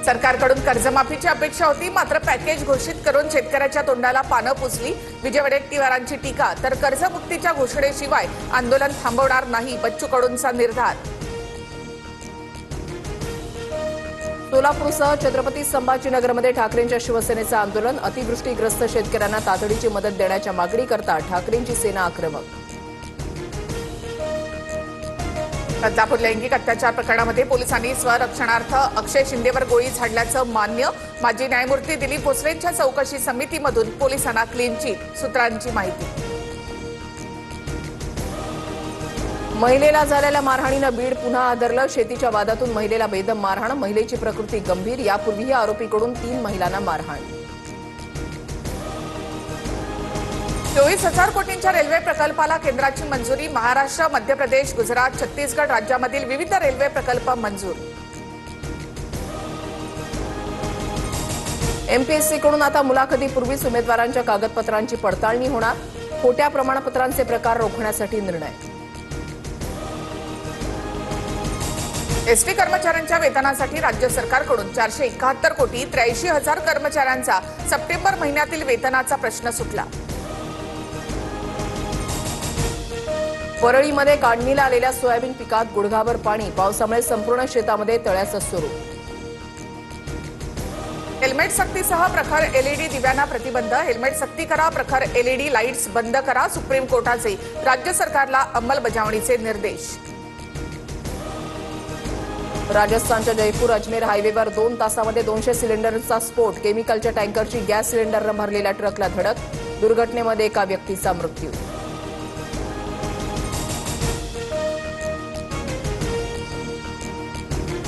सरकारकडून कर्जमाफीची अपेक्षा होती, मात्र पॅकेज घोषित करून शेतकऱ्याच्या तोंडाला पानं पुसली। विजय वडेट्टीवारांची टीका, तर कर्जमुक्तीच्या घोषणेशिवाय आंदोलन थांबवणार नाही, बच्चू कडूंचा निर्धार। सोलापूरसह छत्रपती संभाजीनगरमध्ये ठाकरेंच्या शिवसेनेचं आंदोलन। अतिवृष्टीग्रस्त शेतकऱ्यांना तातडीची मदत देण्याच्या मागणीकरता ठाकरेंची सेना आक्रमक। बदलापूर लैंगिक अत्याचार प्रकरणामध्ये पोलिसांनी स्वरक्षणार्थ अक्षय शिंदेवर गोळी झाडल्याचं मान्य। माजी न्यायमूर्ती दिलीप भोसलेंच्या चौकशी समितीमधून पोलिसांना क्लीन चिट, सूत्रांची माहिती। महिलेला झालेल्या मारहाणीनं बीड पुन्हा आदरलं। शेतीच्या वादातून महिलेला बेदम मारहाण, महिलेची प्रकृती गंभीर। यापूर्वीही आरोपीकडून 3 महिलांना मारहाण। 24,000 कोटींच्या रेल्वे प्रकल्पाला केंद्राची मंजुरी। महाराष्ट्र, मध्य प्रदेश, गुजरात, छत्तीसगड राज्यामधील विविध रेल्वे प्रकल्प मंजूर। एमपीएससीकडून आता मुलाखतीपूर्वीच उमेदवारांच्या कागदपत्रांची पडताळणी होणार। खोट्या प्रमाणपत्रांचे प्रकार रोखण्यासाठी निर्णय। एसटी कर्मचाऱ्यांच्या वेतनासाठी राज्य सरकारकडून 471 कोटी, 83,000 कर्मचाऱ्यांचा सप्टेंबर महिन्यातील वेतनाचा प्रश्न सुटला। परळीमध्ये काढणीला आलेल्या सोयाबीन पिकात गुडघाभर पाणी, पावसामुळे संपूर्ण शेतामध्ये तळ्याचं स्वरूप। हेल्मेट सक्तीसह प्रखर एलईडी दिव्यांना प्रतिबंध। हेल्मेट सक्ती करा, प्रखर एलईडी लाईट्स बंद करा, सुप्रीम कोर्टाचे राज्य सरकारला अंमलबजावणीचे निर्देश। राजस्थानच्या जयपूर अजमेर हायवेवर 2 तासामध्ये 200 सिलेंडरचा स्फोट। केमिकलच्या टँकरची गॅस सिलेंडरनं भरलेल्या ट्रकला धडक। दुर्घटनेमध्ये एका व्यक्तीचा मृत्यू।